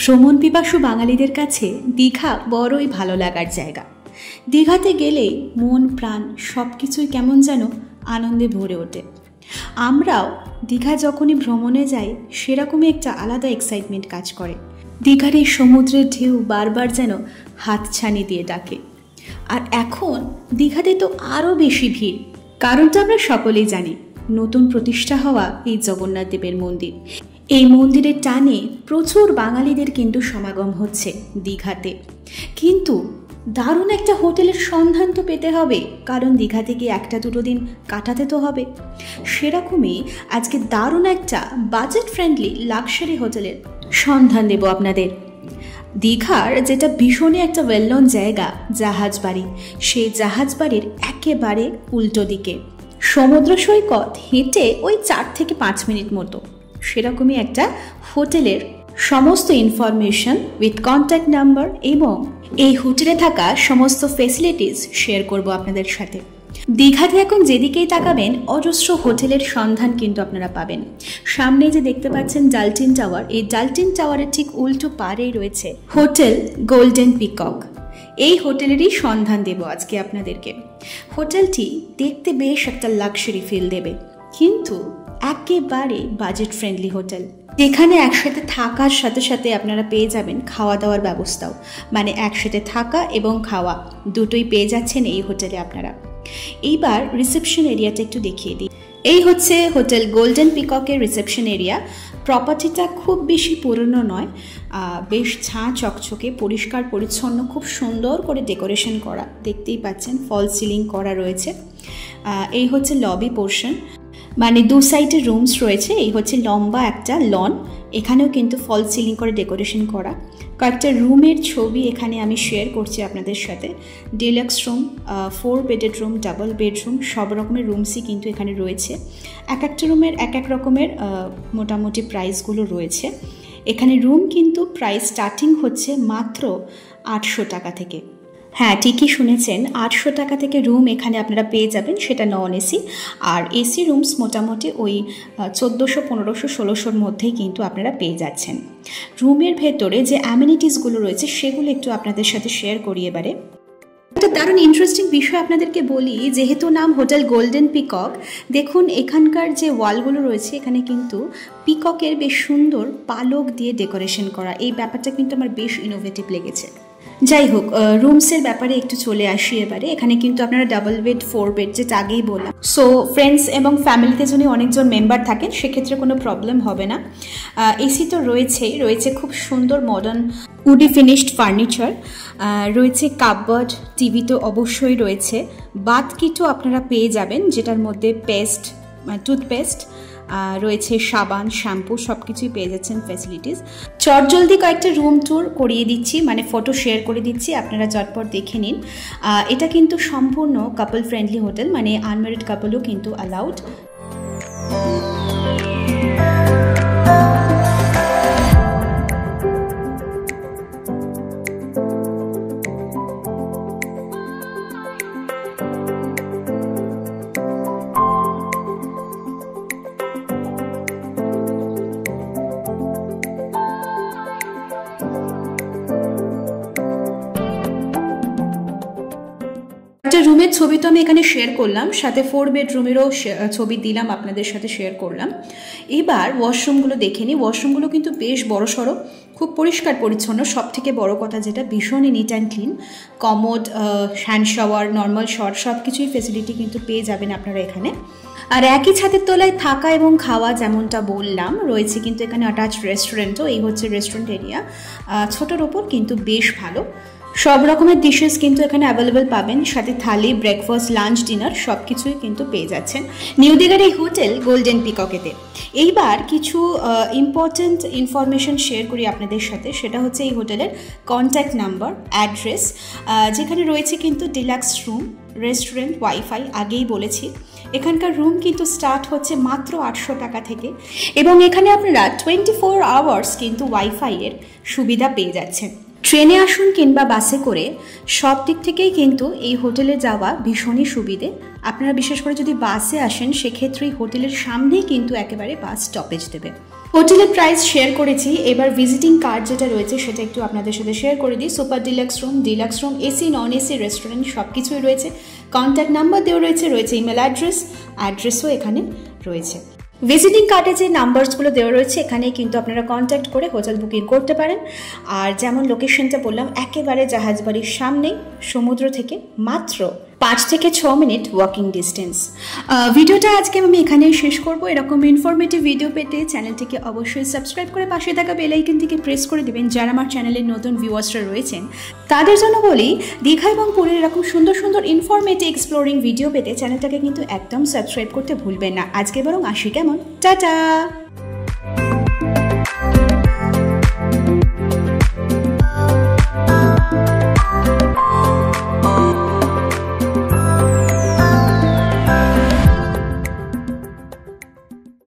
ভ্রমণ পিপাসু বাঙালিদের কাছে দীঘা বড়ই ভালো লাগার জায়গা। দীঘাতে গেলেই মন প্রাণ সব কিছুই কেমন যেন আনন্দে ভরে ওঠে। আমরাও দীঘা যখনই ভ্রমণে যাই সেরকমই একটা আলাদা এক্সাইটমেন্ট কাজ করে। দীঘার এই সমুদ্রের ঢেউ বারবার যেন হাতছানি দিয়ে ডাকে। আর এখন দীঘাতে তো আরও বেশি ভিড়, কারণটা আমরা সকলেই জানি, নতুন প্রতিষ্ঠা হওয়া এই জগন্নাথ দেবের মন্দির। এই মন্দিরের টানে প্রচুর বাঙালিদের কিন্তু সমাগম হচ্ছে দীঘাতে। কিন্তু দারুণ একটা হোটেলের সন্ধান তো পেতে হবে, কারণ দীঘা থেকে একটা দুটো দিন কাটাতে তো হবে। সেরকমই আজকে দারুণ একটা বাজেট ফ্রেন্ডলি লাক্সারি হোটেলের সন্ধান দেব আপনাদের। দীঘার যেটা ভীষণই একটা ওয়েল নোন জায়গা জাহাজবাড়ি, সেই জাহাজবাড়ির একেবারে উল্টো দিকে সমুদ্র সৈকত হেঁটে ওই 4 থেকে 5 মিনিট মতো সেরকমই একটা হোটেলের সমস্ত ইনফরমেশন উইথ কন্ট্যাক্ট নাম্বার এবং এই হোটেলে থাকা সমস্ত ফেসিলিটিস শেয়ার করব আপনাদের সাথে। দীঘাতে এখন যেদিকেই তাকাবেন অজস্র হোটেলের সন্ধান কিন্তু আপনারা পাবেন। সামনে যে দেখতে পাচ্ছেন ডালটিন টাওয়ার, এই ডালটিন টাওয়ারের ঠিক উল্টো পাড়েই রয়েছে হোটেল গোল্ডেন পিকক। এই হোটেলেরই সন্ধান দেব আজকে আপনাদেরকে। হোটেলটি দেখতে বেশ একটা লাক্সারি ফিল দেবে, কিন্তু একেবারে বাজেট ফ্রেন্ডলি হোটেল, যেখানে একসাথে থাকার সাথে সাথে আপনারা পেয়ে যাবেন খাওয়া দাওয়ার ব্যবস্থাও। মানে একসাথে থাকা এবং খাওয়া দুটোই পেয়ে যাচ্ছেন এই হোটেলে আপনারা। এইবার রিসেপশন এরিয়াটা একটু দেখিয়ে দিই। এই হচ্ছে হোটেল গোল্ডেন পিককের রিসেপশন এরিয়া। প্রপার্টিটা খুব বেশি পুরনো নয়, বেশ ঝাঁ চকচকে, পরিষ্কার পরিচ্ছন্ন, খুব সুন্দর করে ডেকোরেশন করা, দেখতেই পাচ্ছেন ফল সিলিং করা রয়েছে। এই হচ্ছে লবি পোর্শন, মানে দু সাইডে রুমস রয়েছে। এই হচ্ছে লম্বা একটা লন, এখানেও কিন্তু ফল সিলিং করে ডেকোরেশন করা। কয়েকটা রুমের ছবি এখানে আমি শেয়ার করছি আপনাদের সাথে। Deluxe room, 4 bedded room, double bedroom, সব রকমের রুমসই কিন্তু এখানে রয়েছে। এক একটা রুমের এক এক রকমের মোটামুটি প্রাইসগুলো রয়েছে। এখানে রুম কিন্তু প্রাইস স্টার্টিং হচ্ছে মাত্র 800 টাকা থেকে। হ্যাঁ, ঠিকই শুনেছেন, 800 টাকা থেকে রুম এখানে আপনারা পেয়ে যাবেন, সেটা নন এসি। আর এসি রুমস মোটামুটি ওই 1400, 1500, 1600-র মধ্যেই কিন্তু আপনারা পেয়ে যাচ্ছেন। রুমের ভেতরে যে অ্যামিনিটিসগুলো রয়েছে সেগুলো একটু আপনাদের সাথে শেয়ার করি এবারে। একটা দারুণ ইন্টারেস্টিং বিষয় আপনাদেরকে বলি, যেহেতু নাম হোটেল গোল্ডেন পিকক, দেখুন এখানকার যে ওয়ালগুলো রয়েছে এখানে কিন্তু পিককের বেশ সুন্দর পালক দিয়ে ডেকোরেশন করা। এই ব্যাপারটা কিন্তু আমার বেশ ইনোভেটিভ লেগেছে। যাই হোক, রুমসের ব্যাপারে একটু চলে আসি এবারে। এখানে কিন্তু আপনারা ডাবল বেড, 4 বেড, যেটা আগেই বললাম। সো ফ্রেন্ডস এবং ফ্যামিলিতে যদি অনেকজন মেম্বার থাকেন সেক্ষেত্রে কোনো প্রবলেম হবে না। এসি তো রয়েছেই, রয়েছে খুব সুন্দর মডার্ন উডি ফিনিশড ফার্নিচার, রয়েছে কাপবোর্ড, টিভি তো অবশ্যই রয়েছে। বাথ কিটও আপনারা পেয়ে যাবেন, যেটার মধ্যে পেস্ট, টুথপেস্ট রয়েছে, সাবান, শ্যাম্পু, সব কিছুই পেয়ে যাচ্ছেন ফ্যাসিলিটিস। চটজলদি কয়েকটা রুম ট্যুর করিয়ে দিচ্ছি, মানে ফটো শেয়ার করে দিচ্ছি, আপনারা চটপট দেখে নিন। এটা কিন্তু সম্পূর্ণ কাপল ফ্রেন্ডলি হোটেল, মানে আনম্যারিড কাপলও কিন্তু অ্যালাউড। একটা রুমের ছবি তো আমি এখানে শেয়ার করলাম, সাথে 4 বেডরুমেরও ছবি দিলাম, আপনাদের সাথে শেয়ার করলাম। এবার ওয়াশরুমগুলো দেখে নিই। ওয়াশরুমগুলো কিন্তু বেশ বড় সড়ো, খুব পরিষ্কার পরিচ্ছন্ন। সব থেকে বড় কথা যেটা, ভীষণই neat and clean. Commode, hand shower, normal shower, সব কিছুই ফেসিলিটি কিন্তু পেয়ে যাবেন আপনারা এখানে। আর একই ছাদের তলায় থাকা এবং খাওয়া যেমনটা বললাম, রয়েছে কিন্তু এখানে অ্যাটাচ রেস্টুরেন্টও। এই হচ্ছে রেস্টুরেন্ট এরিয়া, ছোটোর ওপর কিন্তু বেশ ভালো। সব রকমের ডিশেস কিন্তু এখানে অ্যাভেলেবেল পাবেন, সাথে থালি, ব্রেকফাস্ট, লাঞ্চ, ডিনার সব কিছুই কিন্তু পেয়ে যাচ্ছেন নিউ দীঘার এই হোটেল গোল্ডেন পিককেতে। এইবার কিছু ইম্পর্ট্যান্ট ইনফরমেশন শেয়ার করি আপনাদের সাথে। সেটা হচ্ছে এই হোটেলের কন্ট্যাক্ট নাম্বার, অ্যাড্রেস, যেখানে রয়েছে কিন্তু ডিলাক্স রুম, রেস্টুরেন্ট, ওয়াইফাই, আগেই বলেছি। এখানকার রুম কিন্তু স্টার্ট হচ্ছে মাত্র 800 টাকা থেকে, এবং এখানে আপনারা 24 আওয়ার্স কিন্তু ওয়াইফাইয়ের সুবিধা পেয়ে যাচ্ছেন। ট্রেনে আসুন কিংবা বাসে করে সব দিক থেকেই কিন্তু এই হোটেলে যাওয়া ভীষণই সুবিধে। আপনারা বিশেষ করে যদি বাসে আসেন সেক্ষেত্রেই হোটেলের সামনেই কিন্তু একেবারে বাস স্টপেজ দেবে। হোটেলের প্রাইস শেয়ার করেছি, এবার ভিজিটিং কার্ড যেটা রয়েছে সেটা একটু আপনাদের সাথে শেয়ার করে দিই। Super deluxe room, AC non AC restaurant সব কিছুই রয়েছে। কন্ট্যাক্ট নাম্বার দেওয়া রয়েছে ইমেল অ্যাড্রেসও এখানে রয়েছে। ভিজিটিং কার্ডে যে নাম্বারসগুলো দেওয়া রয়েছে এখানে কিন্তু আপনারা কন্ট্যাক্ট করে হোটেল বুকিং করতে পারেন। আর যেমন লোকেশনটা বললাম একেবারে জাহাজবাড়ির সামনেই, সমুদ্র থেকে মাত্র 5 থেকে 6 মিনিট ওয়াকিং ডিস্টেন্স। ভিডিওটা আজকে আমি এখানেই শেষ করব। এরকম ইনফরমেটিভ ভিডিও পেতে চ্যানেলটিকে অবশ্যই সাবস্ক্রাইব করে পাশে থাকা বেল আইকনটিকে প্রেস করে দেবেন। যারা আমার চ্যানেলের নতুন ভিউয়ার্সরা রয়েছেন তাদের জন্য বলি, দীঘা এবং পুরীর এরকম সুন্দর সুন্দর ইনফরমেটিভ এক্সপ্লোরিং ভিডিও পেতে চ্যানেলটাকে কিন্তু একদম সাবস্ক্রাইব করতে ভুলবেন না। আজকে বরং আসি, কেমন? টাটা।